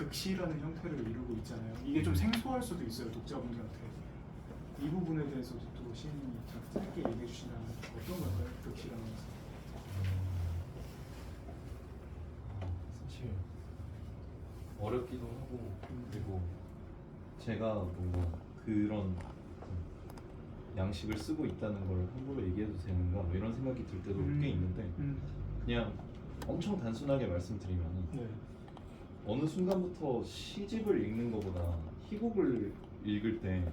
극시라는 형태를 이루고 있잖아요. 이게 좀 생소할 수도 있어요, 독자분들한테. 이 부분에 대해서도 또 시인님이 짧게 얘기해 주신다면 어떤 걸까요, 극시라는 것은? 사실 어렵기도 하고 그리고 제가 뭔가 그런 양식을 쓰고 있다는 걸 함부로 얘기해도 되는가 뭐 이런 생각이 들 때도 꽤 있는데 그냥 엄청 단순하게 말씀드리면 네. 어느 순간부터 시집을 읽는 것보다 희곡을 읽을 때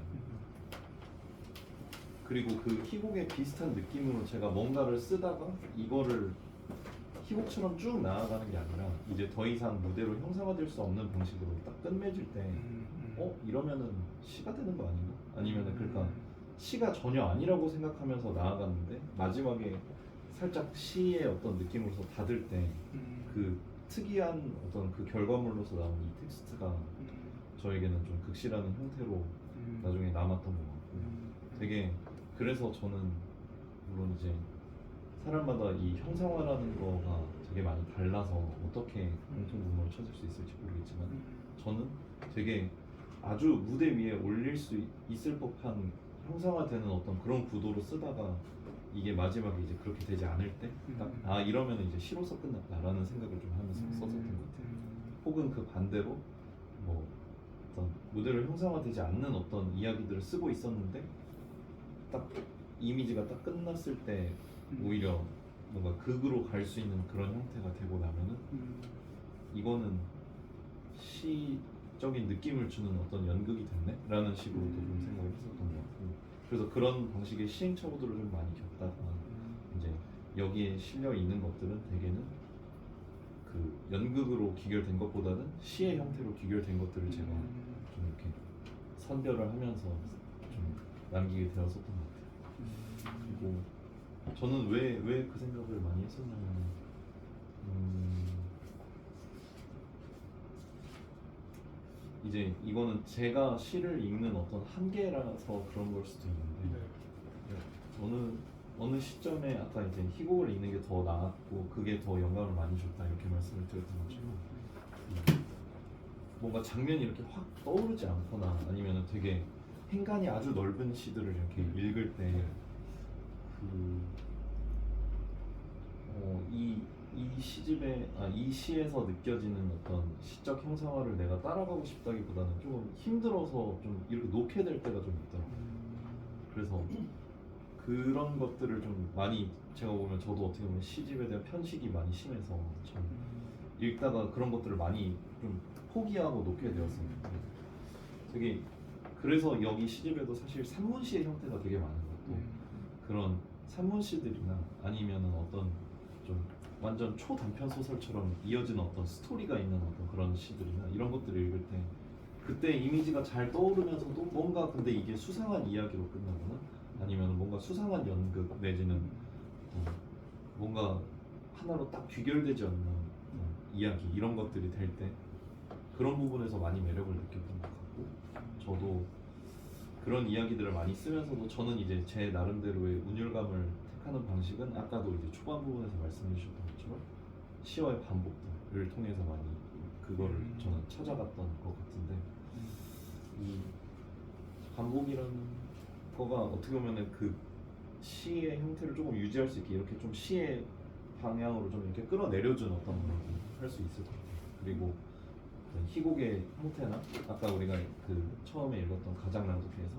그리고 그 희곡에 비슷한 느낌으로 제가 뭔가를 쓰다가 이거를 희곡처럼 쭉 나아가는 게 아니라 이제 더 이상 무대로 형상화될 수 없는 방식으로 딱 끝맺을 때 이러면은 시가 되는 거 아닌가? 아니면은 그러니까 시가 전혀 아니라고 생각하면서 나아갔는데 마지막에 살짝 시의 어떤 느낌으로서 닫을 때 그 특이한 어떤 그 결과물로서 나온 이 텍스트가 저에게는 좀 극시라는 형태로 나중에 남았던 것 같고 되게 그래서 저는 물론 이제 사람마다 이 형상화라는 거가 되게 많이 달라서 어떻게 공통분모를 찾을 수 있을지 모르겠지만 저는 되게 아주 무대 위에 올릴 수 있을 법한 형상화되는 어떤 그런 구도로 쓰다가 이게 마지막에 이제 그렇게 되지 않을 때 딱 이러면 이제 시로서 끝났다라는 생각을 좀 하면서 썼었던 것 같아요. 혹은 그 반대로 뭐 어떤 무대로 형상화되지 않는 어떤 이야기들을 쓰고 있었는데 딱 이미지가 딱 끝났을 때 오히려 뭔가 극으로 갈 수 있는 그런 형태가 되고 나면은 이거는 시적인 느낌을 주는 어떤 연극이 됐네? 라는 식으로도 좀 생각을 했었던 것 같고 그래서 그런 방식의 시행착오들을 좀 많이 겪다가 이제 여기에 실려 있는 것들은 대개는 그 연극으로 귀결된 것보다는 시의 형태로 귀결된 것들을 제가 좀 이렇게 선별을 하면서 좀 남기게 되었었던 것 같아요. 그리고 저는 왜 그 생각을 많이 했었냐면 이제 이거는 제가 시를 읽는 어떤 한계라서 그런 걸 수도 있는데 어느 시점에 아까 이제 희곡을 읽는 게 더 나았고 그게 더 영감을 많이 줬다 이렇게 말씀을 드렸던 것처럼 뭔가 장면이 이렇게 확 떠오르지 않거나 아니면 되게 행간이 아주 넓은 시들을 이렇게 읽을 때 이 시집에 이 시에서 느껴지는 어떤 시적 형상화를 내가 따라가고 싶다기보다는 조금 힘들어서 좀 이렇게 놓게 될 때가 좀 있더라고요. 그래서 그런 것들을 좀 많이 제가 보면 저도 어떻게 보면 시집에 대한 편식이 많이 심해서 참 읽다가 그런 것들을 많이 좀 포기하고 놓게 되었어요. 되게 그래서 여기 시집에도 사실 산문시의 형태가 되게 많은 것 같고 그런 산문시들이나 아니면은 어떤 좀 완전 초단편 소설처럼 이어지는 어떤 스토리가 있는 어떤 그런 시들이나 이런 것들을 읽을 때 그때 이미지가 잘 떠오르면서도 뭔가 근데 이게 수상한 이야기로 끝나거나 아니면 뭔가 수상한 연극 내지는 뭔가 하나로 딱 귀결되지 않는 이야기 이런 것들이 될 때 그런 부분에서 많이 매력을 느꼈던 것 같고 저도 그런 이야기들을 많이 쓰면서도 저는 이제 제 나름대로의 운율감을 택하는 방식은 아까도 이제 초반 부분에서 말씀해 주셨던 것처럼 시와의 반복들을 통해서 많이 그거를 저는 찾아갔던 것 같은데 이 반복이라는 거가 어떻게 보면은 그 시의 형태를 조금 유지할 수 있게 이렇게 좀 시의 방향으로 좀 이렇게 끌어내려준 어떤 걸 할 수 있을 것 같아요. 그리고 희곡의 형태나 아까 우리가 그 처음에 읽었던 가작낭독회에서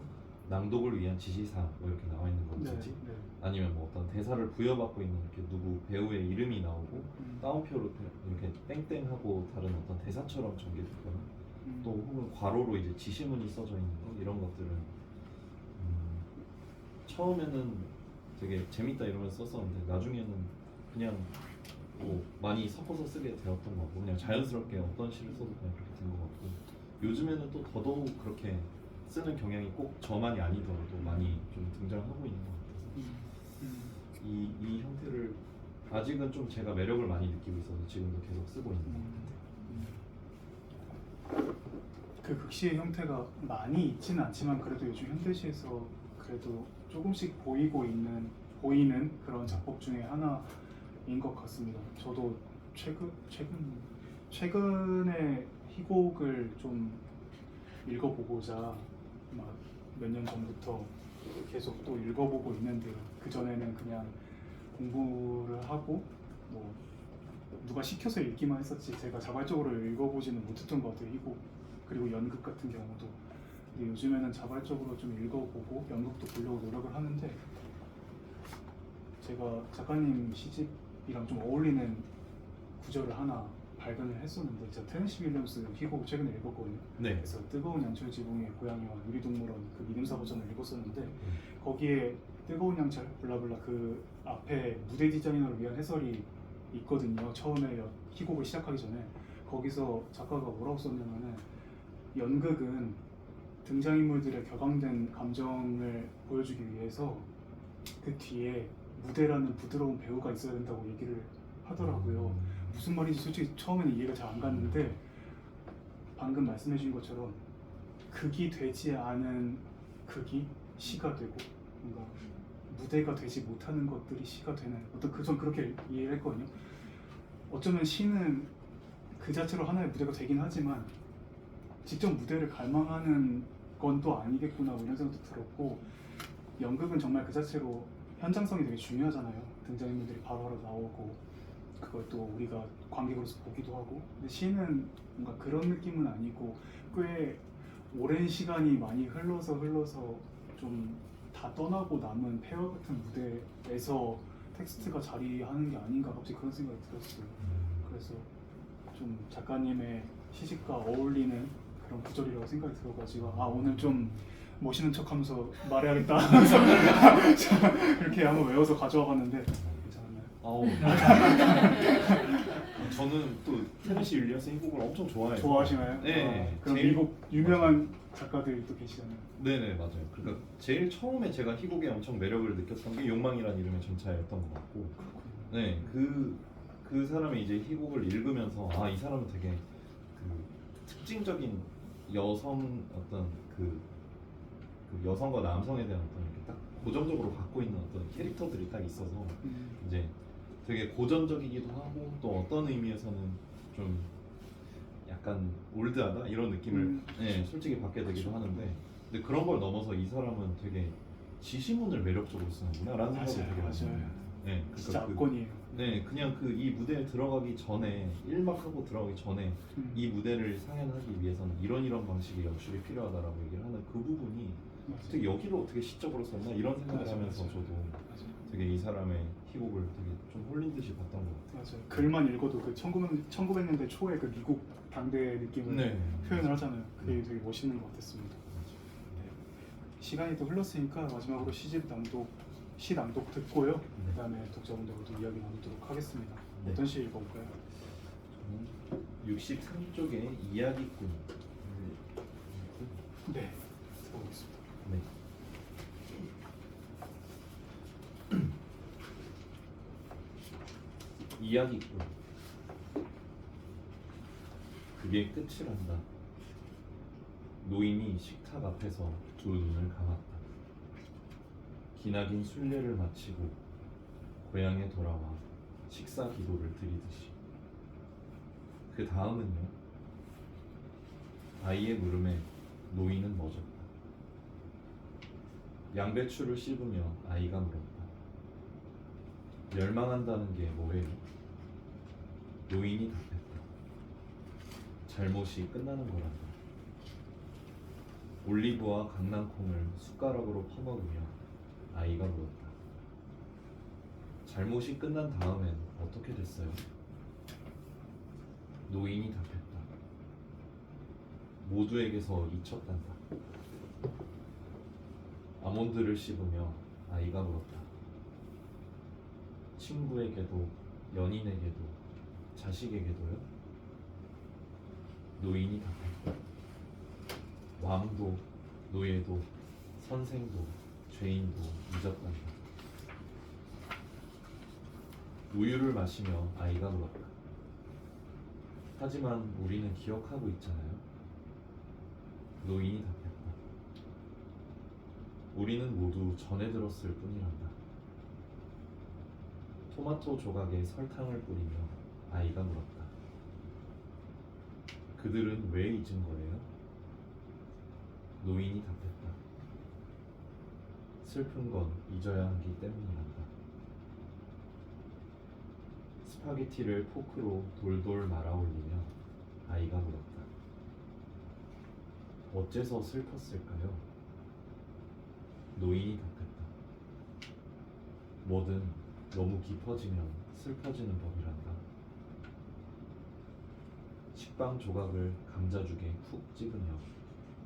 낭독을 위한 지시사 뭐 이렇게 나와 있는 거든지 아니면 뭐 어떤 대사를 부여받고 있는 이렇게 누구 배우의 이름이 나오고 따옴표로 이렇게 땡땡하고 다른 어떤 대사처럼 전개되거나 또 혹은 괄호로 이제 지시문이 써져 있는 거 이런 것들은 처음에는 되게 재밌다 이러면서 썼었는데 나중에는 그냥 뭐 많이 섞어서 쓰게 되었던 것 같고 그냥 자연스럽게 어떤 시를 써도 그냥 그렇게 된 것 같고 요즘에는 또 더더욱 그렇게 쓰는 경향이 꼭 저만이 아니더라도 많이 좀 등장하고 있는 것 같아서 이 형태를 아직은 좀 제가 매력을 많이 느끼고 있어서 지금도 계속 쓰고 있는 것 같아요. 그 극시의 형태가 많이 있지는 않지만 그래도 요즘 현대시에서 그래도 조금씩 보이는 그런 작법 중에 하나인 것 같습니다. 저도 최근에 희곡 희곡을 좀 읽어보고자 막 몇 년 전부터 계속 또 읽어보고 있는데요. 그 전에는 그냥 공부를 하고 뭐 누가 시켜서 읽기만 했었지 제가 자발적으로 읽어보지는 못했던 것 같아요. 희곡 그리고 연극 같은 경우도. 근데 요즘에는 자발적으로 좀 읽어보고 연극도 보려고 노력을 하는데 제가 작가님 시집이랑 좀 어울리는 구절을 하나 발견을 했었는데 제가 테네시 윌리엄스 희곡을 최근에 읽었거든요. 네. 그래서 뜨거운 양철 지붕의 고향이와 유리동물원 그 믿음사 버전을 읽었었는데 거기에 뜨거운 양철 블라블라 그 앞에 무대 디자이너를 위한 해설이 있거든요. 처음에 희곡을 시작하기 전에 거기서 작가가 뭐라고 썼냐면은 연극은 등장인물들의 격앙된 감정을 보여주기 위해서 그 뒤에 무대라는 부드러운 배우가 있어야 된다고 얘기를 하더라고요. 무슨 말인지 솔직히 처음에는 이해가 잘 안 갔는데 방금 말씀해 주신 것처럼 극이 되지 않은 극이 시가 되고 뭔가 무대가 되지 못하는 것들이 시가 되는 어떤 전 그렇게 이해를 했거든요. 어쩌면 시는 그 자체로 하나의 무대가 되긴 하지만 직접 무대를 갈망하는 건 또 아니겠구나 뭐 이런 생각도 들었고 연극은 정말 그 자체로 현장성이 되게 중요하잖아요. 등장인물들이 바로바로 나오고 그걸 또 우리가 관객으로서 보기도 하고 근데 시는 뭔가 그런 느낌은 아니고 꽤 오랜 시간이 많이 흘러서 좀 다 떠나고 남은 폐허 같은 무대에서 텍스트가 자리하는 게 아닌가 갑자기 그런 생각이 들었어요. 그래서 좀 작가님의 시집과 어울리는 그런 구절이라고 생각이 들어가지고 아 오늘 좀 멋있는 척하면서 말해야겠다 하면서 이렇게 한번 외워서 가져와 봤는데 괜찮았나요? 아우. 저는 또 테네시 윌리엄스 희곡을 엄청 좋아해요. 좋아하시나요? 네. 그럼 제일- 미국 유명한 작가들이 또 계시잖아요. 네네 맞아요. 그러니까 제일 처음에 제가 희곡에 엄청 매력을 느꼈던 게 욕망이란 이름의 전차였던 것 같고, 네 그 사람이 이제 희곡을 읽으면서 아 이 사람은 되게 그 특징적인 여성 어떤 그 여성과 남성에 대한 어떤 이렇게 딱 고정적으로 갖고 있는 어떤 캐릭터들이 딱 있어서 이제 되게 고전적이기도 하고 또 어떤 의미에서는 좀 약간 올드하다 이런 느낌을 네, 솔직히 받게 되기도 하는데 근데 그런 걸 넘어서 이 사람은 되게 지시문을 매력적으로 쓰는구나 라는 생각이 되게 많이 맞아요. 네, 진짜 그, 압권이에요. 네, 그냥 그 이 무대에 들어가기 전에 1막 하고 들어가기 전에 이 무대를 상연하기 위해서는 이런 방식의 연출이 필요하다라고 얘기를 하는 그 부분이 어떻게 여기를 어떻게 시적으로 썼나 이런 생각을 맞아요, 하면서 맞아요. 저도 맞아요. 되게 이 사람의 희곡을 되게 좀 홀린 듯이 봤던 것 같아요. 맞아요. 글만 읽어도 그 1900년대 초에 그 미국 당대 느낌을 네. 표현을 하잖아요. 그게 되게 멋있는 것 같았습니다. 네. 시간이 또 흘렀으니까 마지막으로 시 낭독 듣고요. 네. 그다음에 독자분들과도 이야기 나누도록 하겠습니다. 네. 어떤 시 읽어볼까요? 저는 63쪽의 이야기꾼. 네, 들어보겠습니다. 네. 이야기꾼. 그게 끝이란다. 노인이 식탁 앞에서 두 눈을 감았다. 기나긴 순례를 마치고 고향에 돌아와 식사 기도를 드리듯이. 그 다음은요. 아이의 물음에 노인은 멎었다. 양배추를 씹으며 아이가 물었다. 멸망한다는 게 뭐예요? 노인이 답했다. 잘못이 끝나는 거란다. 올리브와 강낭콩을 숟가락으로 퍼먹으며 아이가 물었다. 잘못이 끝난 다음엔 어떻게 됐어요? 노인이 답했다. 모두에게서 잊혔단다. 아몬드를 씹으며 아이가 물었다. 친구에게도, 연인에게도, 자식에게도요? 노인이 답했다. 왕도, 노예도, 선생도, 죄인도 잊었단다. 우유를 마시며 아이가 물었다. 하지만 우리는 기억하고 있잖아요. 노인이 답했다. 우리는 모두 전해 들었을 뿐이란다. 토마토 조각에 설탕을 뿌리며 아이가 물었다. 그들은 왜 잊은 거예요? 노인이 답했다. 슬픈 건 잊어야 하기 때문이란다. 스파게티를 포크로 돌돌 말아 올리며 아이가 물었다. 어째서 슬펐을까요? 노인이 답했다. 뭐든 너무 깊어지면 슬퍼지는 법이란다. 식빵 조각을 감자죽에 푹 찍으며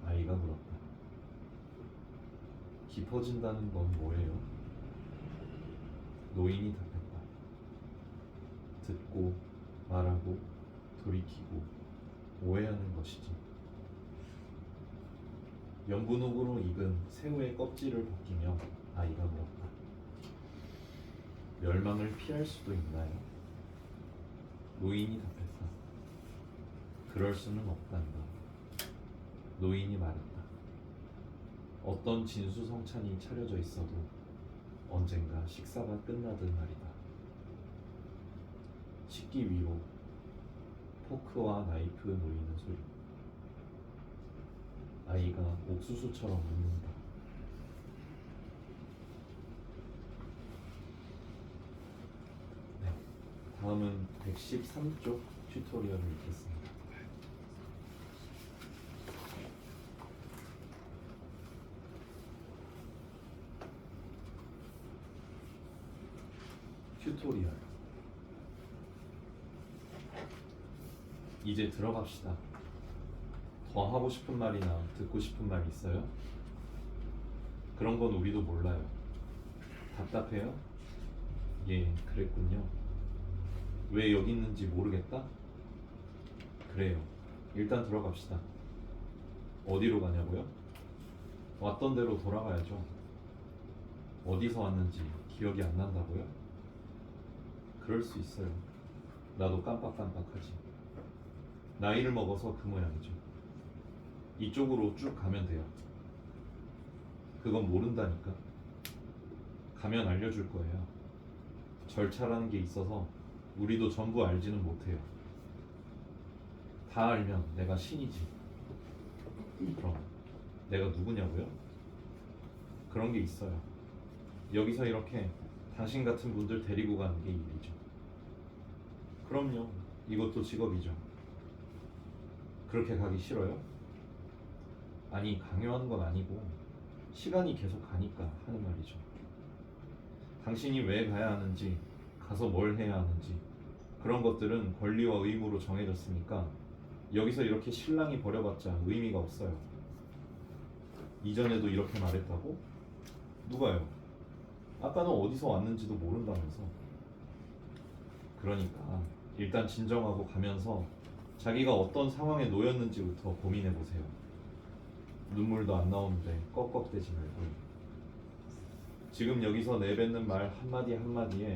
아이가 물었다. 깊어진다는 건 뭐예요? 노인이 답했다. 듣고 말하고 돌이키고 오해하는 것이지. 연분홍으로 익은 새우의 껍질을 벗기며 아이가 물었다. 멸망을 피할 수도 있나요? 노인이 답했다. 그럴 수는 없단다. 노인이 말했다. 어떤 진수성찬이 차려져 있어도 언젠가 식사가 끝나듯 말이다. 식기 위로 포크와 나이프 놓이는 소리. 아이가 옥수수처럼 웃는다. 네, 다음은 113쪽 튜토리얼을 읽겠습니다. 튜토리얼. 이제 들어갑시다. 더 하고 싶은 말이나 듣고 싶은 말 있어요? 그런 건 우리도 몰라요. 답답해요? 예, 그랬군요. 왜 여기 있는지 모르겠다? 그래요. 일단 들어갑시다. 어디로 가냐고요? 왔던 대로 돌아가야죠. 어디서 왔는지 기억이 안 난다고요? 그럴 수 있어요. 나도 깜빡깜빡하지. 나이를 먹어서 그 모양이죠. 이쪽으로 쭉 가면 돼요. 그건 모른다니까. 가면 알려줄 거예요. 절차라는 게 있어서 우리도 전부 알지는 못해요. 다 알면 내가 신이지. 그럼 내가 누구냐고요? 그런 게 있어요. 여기서 이렇게 당신 같은 분들 데리고 가는 게 일이죠. 그럼요. 이것도 직업이죠. 그렇게 가기 싫어요? 아니, 강요하는 건 아니고 시간이 계속 가니까 하는 말이죠. 당신이 왜 가야 하는지, 가서 뭘 해야 하는지 그런 것들은 권리와 의무로 정해졌으니까 여기서 이렇게 실랑이 벌여봤자 의미가 없어요. 이전에도 이렇게 말했다고? 누가요? 아까는 어디서 왔는지도 모른다면서. 그러니까 일단 진정하고 가면서 자기가 어떤 상황에 놓였는지부터 고민해보세요. 눈물도 안 나오는데 꺽꺽대지 말고. 지금 여기서 내뱉는 말 한마디 한마디에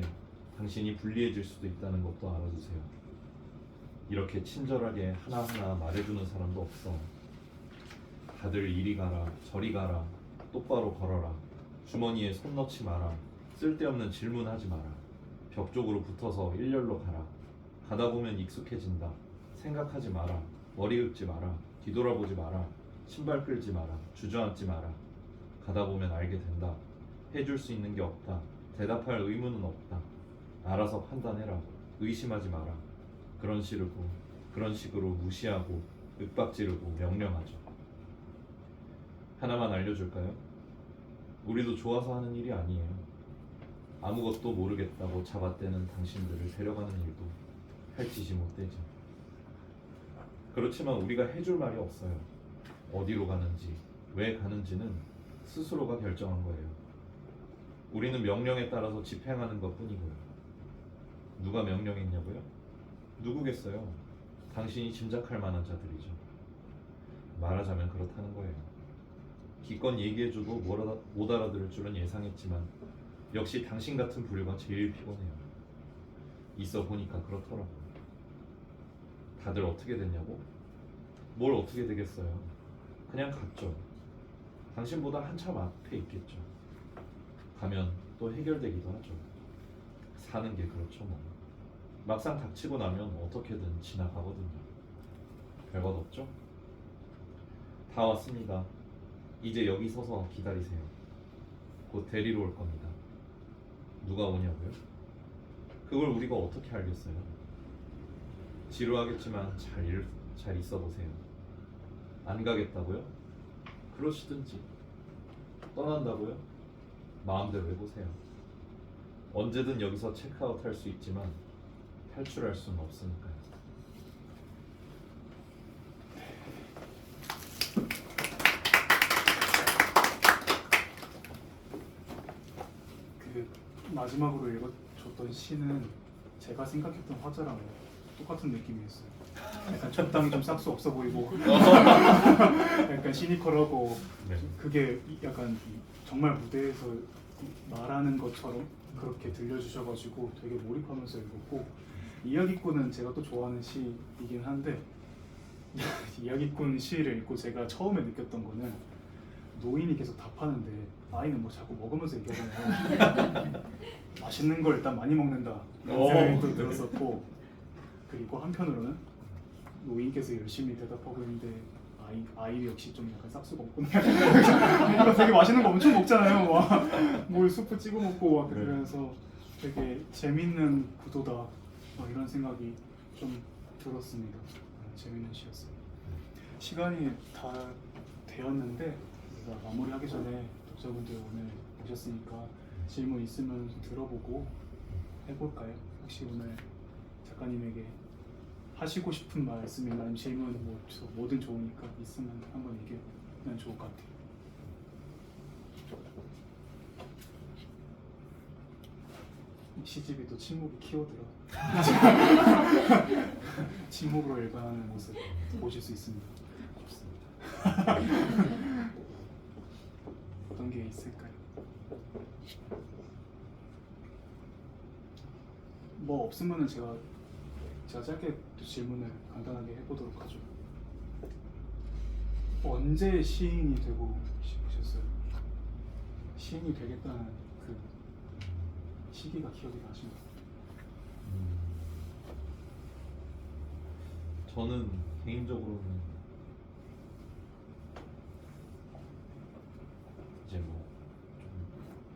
당신이 불리해질 수도 있다는 것도 알아두세요. 이렇게 친절하게 하나하나 말해주는 사람도 없어. 다들 이리 가라 저리 가라, 똑바로 걸어라, 주머니에 손 넣지 마라, 쓸데없는 질문하지 마라, 벽 쪽으로 붙어서 일렬로 가라, 가다 보면 익숙해진다, 생각하지 마라, 머리 긁지 마라, 뒤돌아보지 마라, 신발 끌지 마라, 주저앉지 마라, 가다 보면 알게 된다, 해줄 수 있는 게 없다, 대답할 의무는 없다, 알아서 판단해라, 의심하지 마라. 그런 식으로 무시하고 윽박지르고 명령하죠. 하나만 알려줄까요? 우리도 좋아서 하는 일이 아니에요. 아무것도 모르겠다고 잡아떼는 당신들을 데려가는 일도 할 짓이 못 되죠. 그렇지만 우리가 해줄 말이 없어요. 어디로 가는지, 왜 가는지는 스스로가 결정한 거예요. 우리는 명령에 따라서 집행하는 것 뿐이고요. 누가 명령했냐고요? 누구겠어요? 당신이 짐작할 만한 자들이죠. 말하자면 그렇다는 거예요. 기껏 얘기해줘도 못 알아들을 줄은 예상했지만 역시 당신 같은 부류가 제일 피곤해요. 있어 보니까 그렇더라고요. 다들 어떻게 됐냐고? 뭘 어떻게 되겠어요? 그냥 갔죠. 당신보다 한참 앞에 있겠죠. 가면 또 해결되기도 하죠. 사는 게 그렇죠 뭐. 막상 닥치고 나면 어떻게든 지나가거든요. 별것 없죠? 다 왔습니다. 이제 여기 서서 기다리세요. 곧 데리러 올 겁니다. 누가 오냐고요? 그걸 우리가 어떻게 알겠어요? 지루하겠지만 잘 있어 보세요. 안 가겠다고요? 그러시든지. 떠난다고요? 마음대로 해보세요. 언제든 여기서 체크아웃 할 수 있지만 탈출할 수는 없으니까요. 그 마지막으로 읽어줬던 시는 제가 생각했던 화자랑 똑같은 느낌이었어요. 약간 적당히 좀 싹수 없어 보이고 약간 시니컬하고 네. 그게 약간 정말 무대에서 말하는 것처럼 그렇게 들려주셔가지고 되게 몰입하면서 읽었고, 이야기꾼은 제가 또 좋아하는 시이긴 한데 이야기꾼 시를 읽고 제가 처음에 느꼈던 거는 노인이 계속 답하는데 아이는 뭐 자꾸 먹으면서 얘기하잖아요. 맛있는 걸 일단 많이 먹는다 이런 생각이 또 들었었고, 그리고 한편으로는 노인께서 열심히 대답하고 있는데 아이 역시 좀 약간 싹수가 없구나. 이거 되게 맛있는 거 엄청 먹잖아요. 뭘 수프 찍어 먹고 막 그러면서 되게 재밌는 구도다. 이런 생각이 좀 들었습니다. 재밌는 시였어요. 시간이 다 되었는데 우리가 마무리하기 전에 독자분들 오늘 오셨으니까 질문 있으면 좀 들어보고 해볼까요? 혹시 오늘 작가님에게 하시고 싶은 말씀이나 아니면 질문 뭐든 좋으니까 있으면 한번 얘기해보면 좋을 것 같아요. 이 시집이 또 침묵이 키워들어 침묵으로 일관하는 모습 보실 수 있습니다. 좋습니다. 어떤 게 있을까요? 뭐 없으면은 제가 짧게 또 질문을 간단하게 해보도록 하죠. 언제 시인이 되고 싶으셨어요? 시인이 되겠다는 그 시기가 기억이 나시나요? 저는 개인적으로는 이제 뭐 좀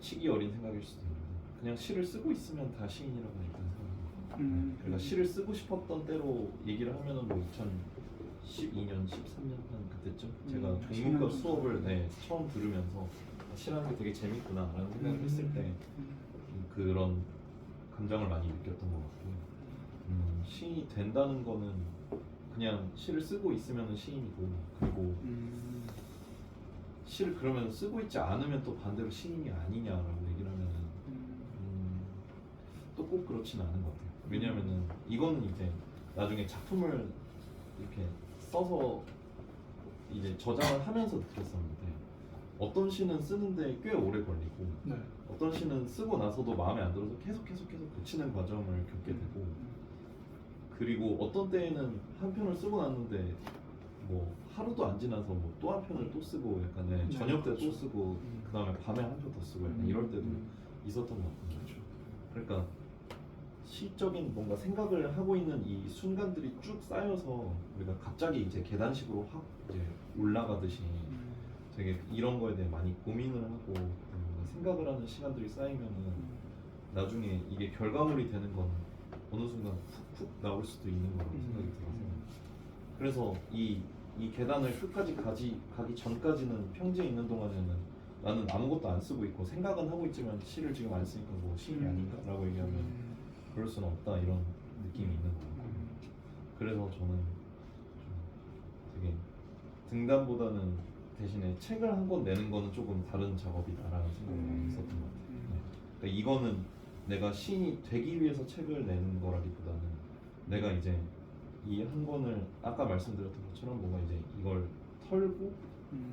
시기 어린 생각일 수도 있는데 그냥 시를 쓰고 있으면 다 시인이라고 일단 생각합니다. 그러니까 시를 쓰고 싶었던 때로 얘기를 하면은 뭐 2012년, 13년 한 그때쯤 제가 동문과 수업을 처음 들으면서 시라는 게 되게 재밌구나라는 생각을 했을 때 그런 감정을 많이 느꼈던 것 같고요. 시인이 된다는 거는 그냥 시를 쓰고 있으면 시인이고, 그리고 시를 그러면 쓰고 있지 않으면 또 반대로 시인이 아니냐라고 얘기를 하면은 또 꼭 그렇지는 않은 것 같아요. 왜냐하면은 이거는 이제 나중에 작품을 이렇게 써서 이제 저장을 하면서 느꼈었는데, 어떤 시는 쓰는데 꽤 오래 걸리고 네. 어떤 시는 쓰고 나서도 마음에 안 들어서 계속 고치는 과정을 겪게 되고, 그리고 어떤 때에는 한 편을 쓰고 났는데 뭐 하루도 안 지나서 뭐 또 한 편을 또 쓰고 약간 저녁 때 또 그렇죠. 쓰고 그 다음에 밤에 한 편 더 쓰고 약간 이럴 때도 있었던 것 같아요. 그렇죠. 그러니까 시적인 뭔가 생각을 하고 있는 이 순간들이 쭉 쌓여서 우리가 갑자기 이제 계단식으로 확 이제 올라가듯이 되게 이런 거에 대해 많이 고민을 하고 뭔가 생각을 하는 시간들이 쌓이면은 나중에 이게 결과물이 되는 건 어느 순간 훅 나올 수도 있는 거라고 생각이 들어서, 그래서 이 계단을 끝까지 가기 전까지는 평지에 있는 동안에는 나는 아무것도 안 쓰고 있고 생각은 하고 있지만 시를 지금 안 쓰니까 뭐 시인이 아닌가라고 얘기하면 그럴 수는 없다, 이런 느낌이 있는 것 같고, 그래서 저는 좀 되게 등단보다는 대신에 책을 한 권 내는 거는 조금 다른 작업이다라는 생각이 많이 있었던 것 같아요. 그러니까 이거는 내가 시인이 되기 위해서 책을 내는 거라기보다는 내가 이제 이 한 권을 아까 말씀드렸던 것처럼 뭔가 이제 이걸 털고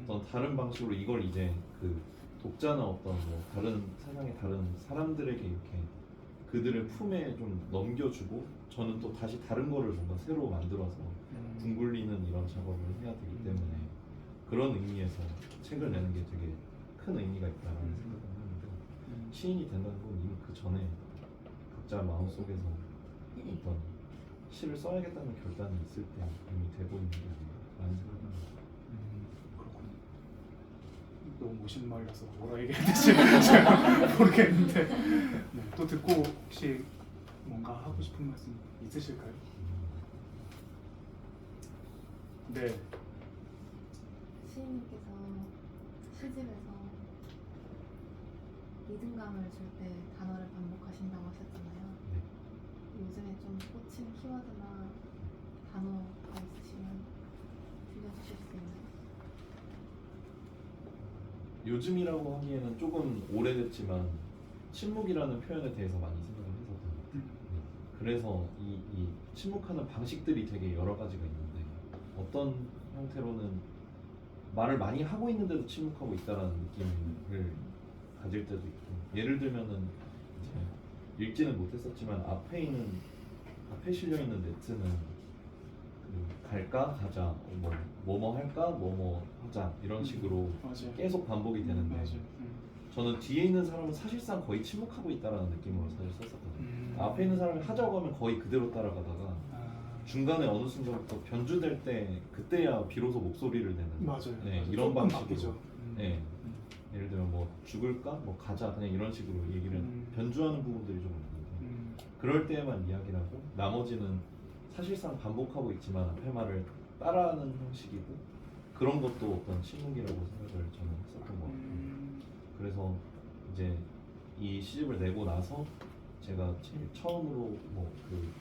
어떤 다른 방식으로 이걸 이제 그 독자나 어떤 뭐 다른 세상의 다른 사람들에게 이렇게 그들의 품에 좀 넘겨주고, 저는 또 다시 다른 거를 뭔가 새로 만들어서 둥글리는 이런 작업을 해야 되기 때문에 그런 의미에서 책을 내는 게 되게 큰 의미가 있다라는 생각을 하는데, 시인이 된다는 건 이미 그 전에 각자 마음속에서 어떤 시를 써야겠다는 결단이 있을 때 이미 되고 있는 게 아닌가 라는 생각이 듭니다. 그렇군요. 너무 멋있는 말이라서 뭐라 얘기해야 될지 잘 모르겠는데 네, 또 듣고 혹시 뭔가 하고 싶은 말씀 있으실까요? 네. 시인님께서 시집에서 리듬감을 줄 때 단어를 반복하신다고 하셨잖아요. 네. 요즘에 좀 꽂힌 키워드나 단어가 있으시면 들려주실 수 있나요? 요즘이라고 하기에는 조금 오래됐지만 침묵이라는 표현에 대해서 많이 생각을 했었던 것 같아요. 그래서 이 침묵하는 방식들이 되게 여러 가지가 있는데 어떤 형태로는 말을 많이 하고 있는데도 침묵하고 있다라는 느낌을 가질 때도 있고, 예를 들면은 이제 읽지는 못했었지만 앞에 실려 있는 네트는 그 갈까 가자 뭐뭐 할까 뭐뭐 하자 이런 식으로 맞아요. 계속 반복이 되는데 맞아요. 저는 뒤에 있는 사람은 사실상 거의 침묵하고 있다라는 느낌으로 사실 썼었거든요. 앞에 있는 사람이 하자고 하면 거의 그대로 따라가다가 중간에 어느 순간부터 변주될 때 그때야 비로소 목소리를 내는 맞아요. 네, 맞아요. 이런 조금 방식으로 바뀌죠. 네. 예를 들면 뭐 죽을까 뭐 가자 그냥 이런 식으로 얘기를 변주하는 부분들이 좀 있는데 그럴 때에만 이야기를 하고 나머지는 사실상 반복하고 있지만 앞에 말을 따라하는 형식이고 그런 것도 어떤 침묵이라고 생각을 저는 했었던 것 같아요. 그래서 이제 이 시집을 내고 나서 제가 제일 처음으로 뭐 그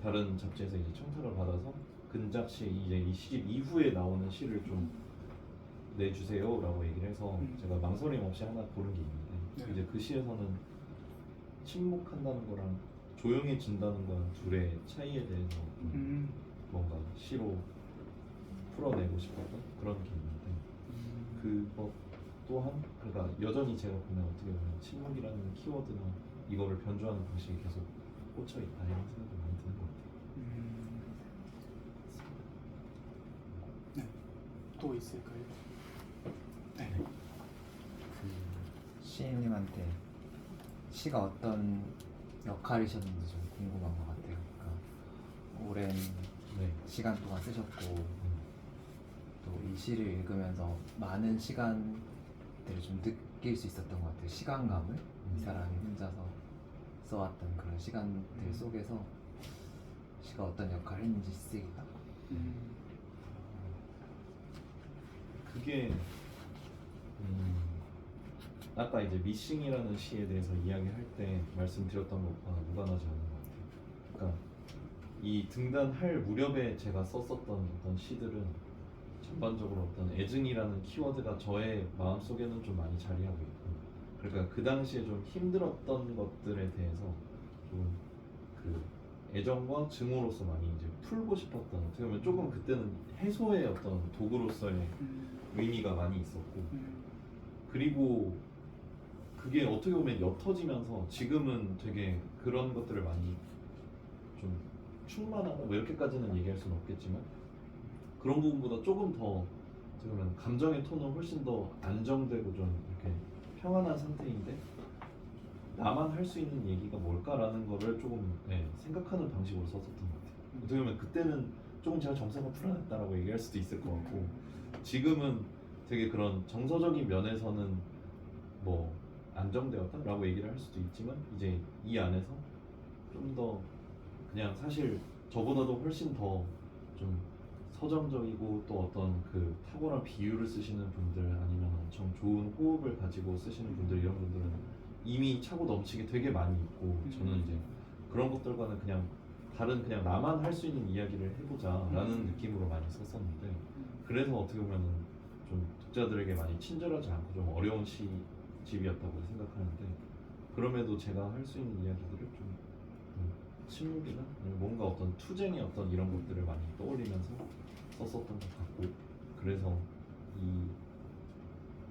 다른 잡지에서 이제 청탁을 받아서 근작시 이제 이 시집 이후에 나오는 시를 좀 내주세요라고 얘기를 해서 제가 망설임 없이 하나 고른 게 있는데 네. 이제 그 시에서는 침묵한다는 거랑 조용해진다는 거랑 둘의 차이에 대해서 뭔가 시로 풀어내고 싶었던 그런 게 있는데 그것 또한 그러니까 여전히 제가 보면 어떻게 보면 침묵이라는 키워드나 이거를 변주하는 방식이 계속 꽂혀 있다 이런 생각이 많이 드는 것 같아요. 네. 또 있을까요? 네. 그 시인님한테 시가 어떤 역할이셨는지 좀 궁금한 것 같아요. 그러니까 오랜 네. 시간 동안 쓰셨고 또 이 시를 읽으면서 많은 시간들을 좀 느낄 수 있었던 것 같아요. 시간감을 이 사람이 혼자서 써왔던 그런 시간들 속에서 시가 어떤 역할을 했는지 쓰기가 그게 아까 이제 미싱이라는 시에 대해서 이야기할 때 말씀드렸던 것과 무관하지 않은 것 같아요. 그러니까 이 등단할 무렵에 제가 썼었던 어떤 시들은 전반적으로 어떤 애증이라는 키워드가 저의 마음속에는 좀 많이 자리하고 있고, 그러니까 그 당시에 좀 힘들었던 것들에 대해서 좀 그 애정과 증오로서 많이 이제 풀고 싶었던, 어떻게 보면 조금 그때는 해소의 어떤 도구로서의 의미가 많이 있었고, 그리고 그게 어떻게 보면 옅어지면서 지금은 되게 그런 것들을 많이 좀 충만하다 뭐 이렇게까지는 얘기할 수는 없겠지만 그런 부분보다 조금 더 어떻게 보면 감정의 톤은 훨씬 더 안정되고 좀 이렇게 평안한 상태인데 나만 할 수 있는 얘기가 뭘까라는 거를 조금 생각하는 방식으로 썼었던 것 같아요. 어떻게 보면 그때는 조금 제가 정서가 불안했다라고 얘기할 수도 있을 것 같고 지금은 되게 그런 정서적인 면에서는 뭐 안정되었다라고 얘기를 할 수도 있지만 이제 이 안에서 좀 더 그냥 사실 저보다도 훨씬 더 좀 서정적이고 또 어떤 그 탁월한 비유를 쓰시는 분들 아니면 엄청 좋은 호흡을 가지고 쓰시는 분들 이런 분들은 이미 차고 넘치게 되게 많이 있고 저는 이제 그런 것들과는 그냥 다른 그냥 나만 할 수 있는 이야기를 해보자라는 느낌으로 많이 썼었는데 그래서 어떻게 보면은 좀 독자들에게 많이 친절하지 않고 좀 어려운 시집이었다고 생각하는데 그럼에도 제가 할 수 있는 이야기들을 좀 침묵이나 뭔가 어떤 투쟁의 어떤 이런 것들을 많이 떠올리면서 썼었던 것 같고 그래서 이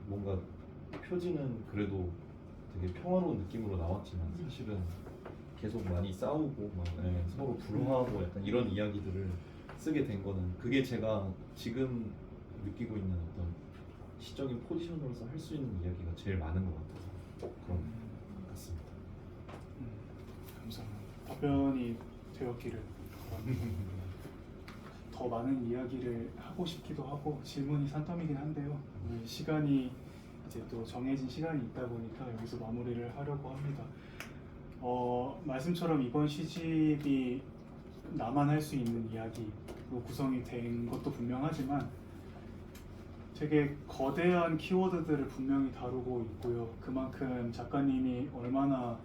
뭔가 표지는 그래도 되게 평화로운 느낌으로 나왔지만 사실은 계속 많이 싸우고 막 서로 불화하고 약간 이런 이야기들을 쓰게 된 거는 그게 제가 지금 느끼고 있는 어떤 시적인 포지션으로서 할 수 있는 이야기가 제일 많은 것 같아서 그런 것 같습니다. 감사합니다. 답변이 되었기를 바랍니다. 더 많은 이야기를 하고 싶기도 하고 질문이 산더미긴 한데요. 시간이 이제 또 정해진 시간이 있다 보니까 여기서 마무리를 하려고 합니다. 말씀처럼 이번 시집이 나만 할 수 있는 이야기로 구성이 된 것도 분명하지만 되게 거대한 키워드들을 분명히 다루고 있고요. 그만큼 작가님이 얼마나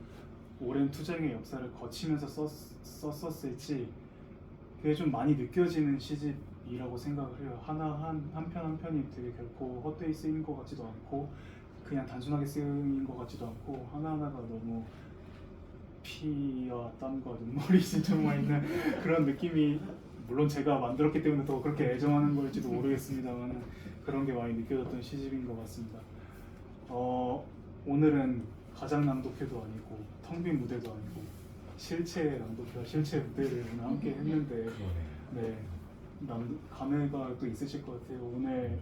오랜 투쟁의 역사를 거치면서 썼었을지 그게 좀 많이 느껴지는 시집이라고 생각을 해요. 한 편 한 편이 되게 결코 헛되이 쓰인 것 같지도 않고 그냥 단순하게 쓰인 것 같지도 않고 하나하나가 너무 피와 땀과 눈물이 진정와 있는 그런 느낌이 물론 제가 만들었기 때문에 더 그렇게 애정하는 걸지도 모르겠습니다만 그런 게 많이 느껴졌던 시집인 것 같습니다. 오늘은 가장 낭독회도 아니고 텅 빈 무대도 아니고 실체 낭독회와 실체 무대를 오늘 함께 했는데 네, 감회가 또 있으실 것 같아요. 오늘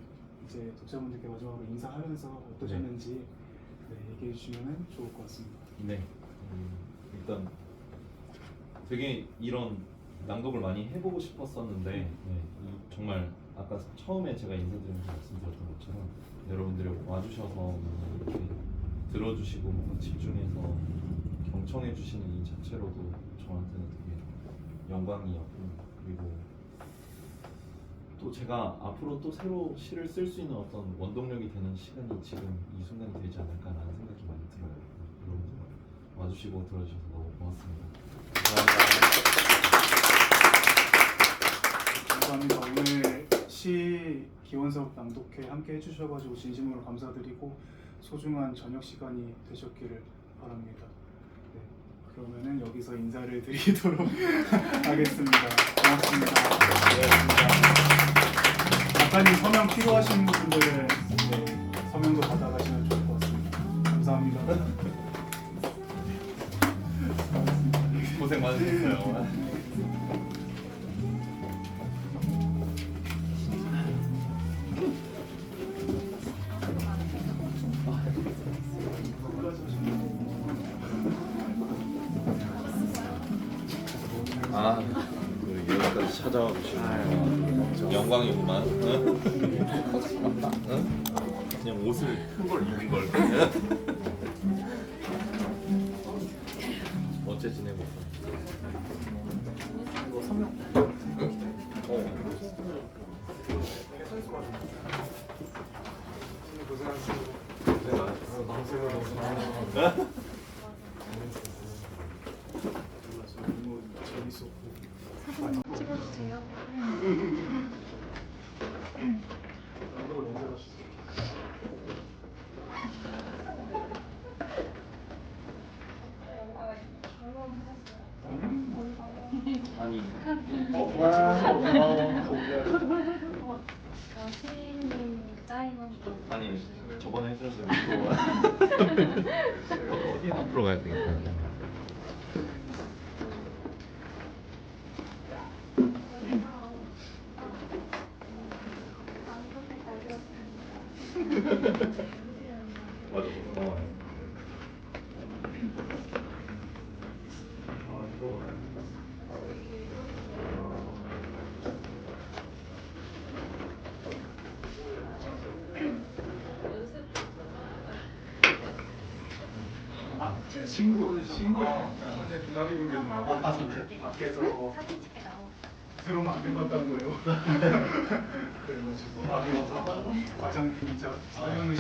이제 독자분들께 마지막으로 인사하면서 어떠셨는지 네, 얘기해 주시면 좋을 것 같습니다. 네. 일단 되게 이런 낭독을 많이 해보고 싶었었는데 네, 정말 아까 처음에 제가 인사드리면서 말씀드렸던 것처럼 여러분들이 와주셔서 이렇게 들어주시고 뭔가 집중해서 경청해 주시는 이 자체로도 저한테는 되게 영광이었고 그리고 또 제가 앞으로 또 새로 시를 쓸 수 있는 어떤 원동력이 되는 시간이 지금 이 순간이 되지 않을까라는 생각이 많이 들어요. 여러분들 와주시고 들어주셔서 너무 고맙습니다. 감사합니다. 오늘 시 기원석 낭독회 함께 해주셔가지고 진심으로 감사드리고 소중한 저녁 시간이 되셨기를 바랍니다. 네, 그러면은 여기서 인사를 드리도록 하겠습니다. 고맙습니다. 작가님 서명 필요하신 분들은 네, 서명도 받아가시면 좋을 것 같습니다. 감사합니다. 고생 많으셨어요. 여기까지 찾아와 주시면 영광이구만. 응? 응? 그냥 옷을 큰 걸 입은 걸. 어째 지내고 있어? 너무 재밌었고 찍어도 돼요? 아니 시인님 짜임은 아니 저번에 해드렸어요. 어디 앞으로 가야 되겠다. 맞아. 제 친구한테 기다리는 게 너무 아파서 밖에서 사진 찍게 나오고 들어오면 안 된다는 거예요. 그래가지고 과장님이자 서현우 씨